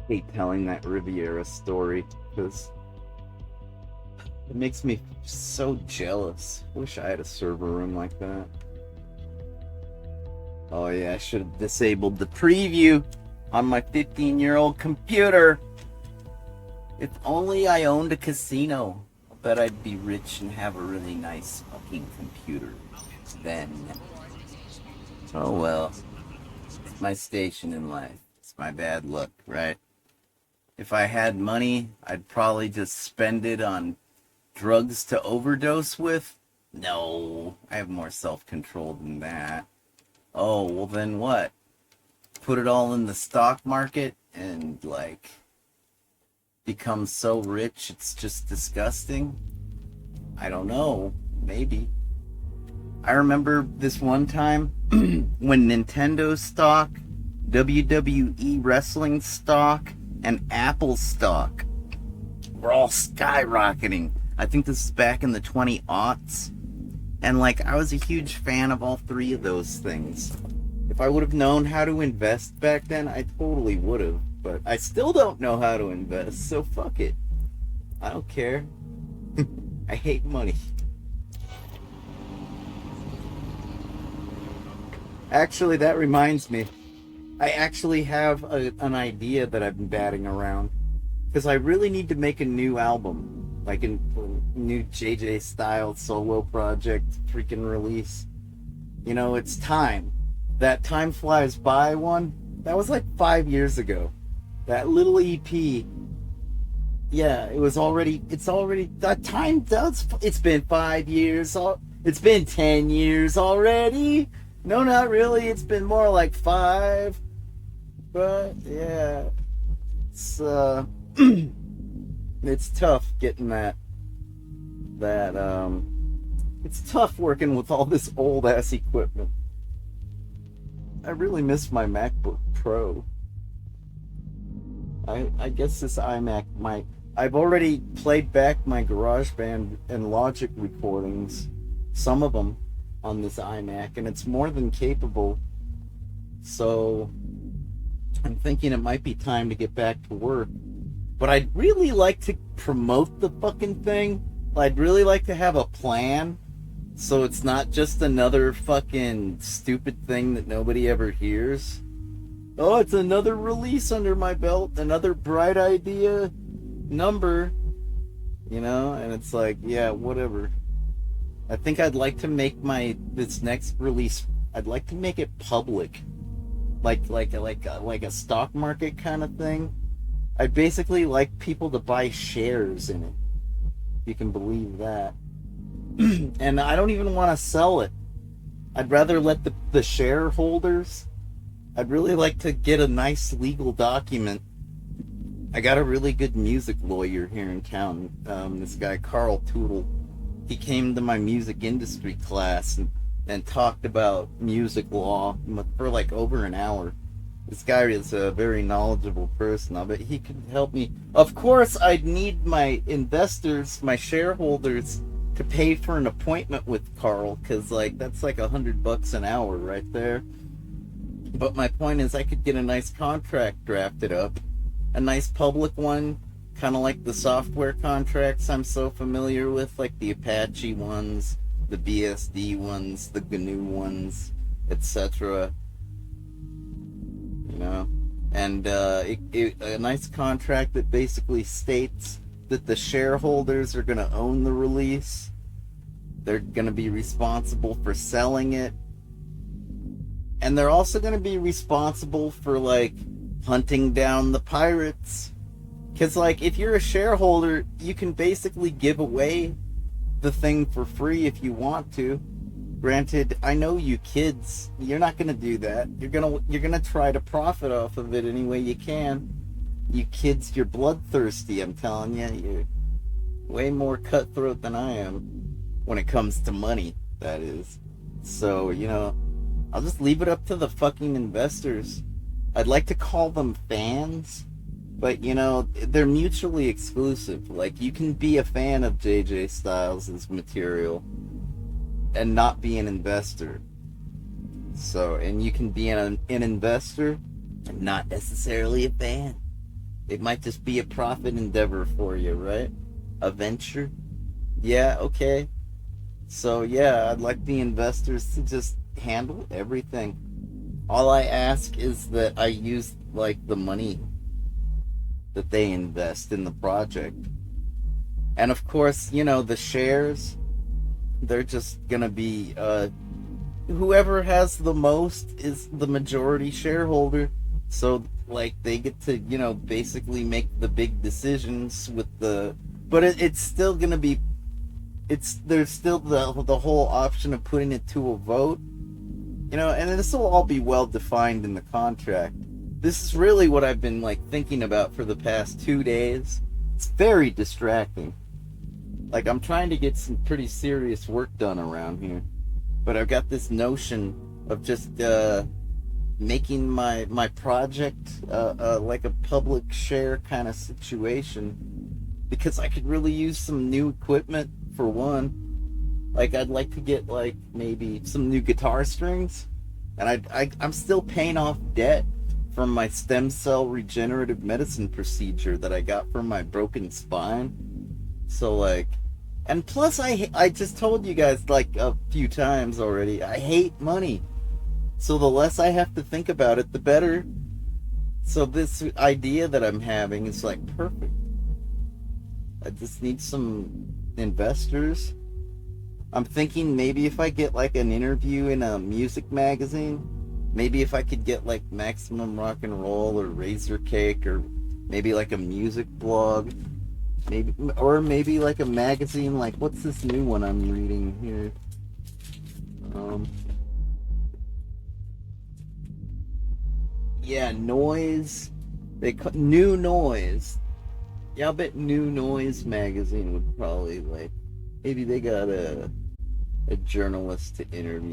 hate telling that Riviera story because it makes me so jealous. Wish I had a server room like that. Oh yeah, I should have disabled the preview on my 15-year-old computer. If only I owned a casino. I bet I'd be rich and have a really nice fucking computer then. Oh well. It's my station in life. It's my bad luck, right? If I had money, I'd probably just spend it on drugs to overdose with. No, I have more self-control than that. Oh, well then what? Put it all in the stock market and, like, become so rich it's just disgusting? I don't know. Maybe. I remember this one time when Nintendo stock, WWE wrestling stock, and Apple stock were all skyrocketing. I think this is back in the 20 aughts. And, like, I was a huge fan of all three of those things. If I would have known how to invest back then, I totally would have. But I still don't know how to invest, so fuck it. I don't care. I hate money. Actually, that reminds me. I actually have an idea that I've been batting around. Because I really need to make a new album. Like a new JJ style solo project freaking release. You know, it's time. That Time Flies By one, that was like 5 years ago. That little EP. Yeah, it's already, that time does, it's been 5 years, it's been 10 years already. No, not really, it's been more like 5. But, yeah, it's, it's tough getting it's tough working with all this old ass equipment. I really miss my MacBook Pro. I guess this iMac might... I've already played back my GarageBand and Logic recordings, some of them, on this iMac, and it's more than capable. So I'm thinking it might be time to get back to work. But I'd really like to promote the fucking thing. I'd really like to have a plan, so it's not just another fucking stupid thing that nobody ever hears. Oh, it's another release under my belt, another Bright Idea number, you know, and it's like, yeah, whatever. I think I'd like to make this next release, I'd like to make it public, like a stock market kind of thing. I'd basically like people to buy shares in it, if you can believe that. And I don't even want to sell it. I'd rather let the shareholders. I'd really like to get a nice legal document. I got a really good music lawyer here in town. This guy, Carl Tootle. He came to my music industry class and talked about music law for like over an hour. This guy is a very knowledgeable person. I bet he could help me. Of course, I'd need my investors, my shareholders, to pay for an appointment with Carl, because like that's like $100 an hour right there. But my point is, I could get a nice contract drafted up, a nice public one, kind of like the software contracts I'm so familiar with, like the Apache ones, the BSD ones, the GNU ones, etc. You know, and a nice contract that basically states that the shareholders are going to own the release. They're going to be responsible for selling it. And they're also going to be responsible for, like, hunting down the pirates. Because, like, if you're a shareholder, you can basically give away the thing for free if you want to. Granted, I know you kids, you're not going to do that. You're going to try to profit off of it any way you can. You kids, you're bloodthirsty, I'm telling you. You're way more cutthroat than I am when it comes to money, that is. So, you know, I'll just leave it up to the fucking investors. I'd like to call them fans, but, you know, they're mutually exclusive. Like, you can be a fan of JJ Styles' material and not be an investor. So, and you can be an investor and not necessarily a fan. It might just be a profit endeavor for you, right? A venture. Yeah, okay. So yeah, I'd like the investors to just handle everything. All I ask is that I use like the money that they invest in the project. And of course, the shares, they're just gonna be whoever has the most is the majority shareholder. So like they get to, basically make the big decisions with the but it's still gonna be it's there's still the whole option of putting it to a vote. And this will all be well defined in the contract. This is really what I've been like thinking about for the past 2 days. It's very distracting. Like I'm trying to get some pretty serious work done around here, but I've got this notion of just making my project like a public share kind of situation because I could really use some new equipment for one. Like I'd like to get like maybe some new guitar strings, and I'm still paying off debt from my stem cell regenerative medicine procedure that I got from my broken spine. So like, and plus I just told you guys like a few times already, I hate money. So the less I have to think about it, the better. So this idea that I'm having is like perfect. I just need some investors. I'm thinking maybe if I get like an interview in a music magazine, maybe if I could get like Maximum Rock and Roll or Razor Cake or maybe like a music blog, maybe like a magazine like what's this new one I'm reading here? Um, yeah, Noise. New Noise. Yeah, I bet New Noise magazine would probably like maybe they got a journalist to interview.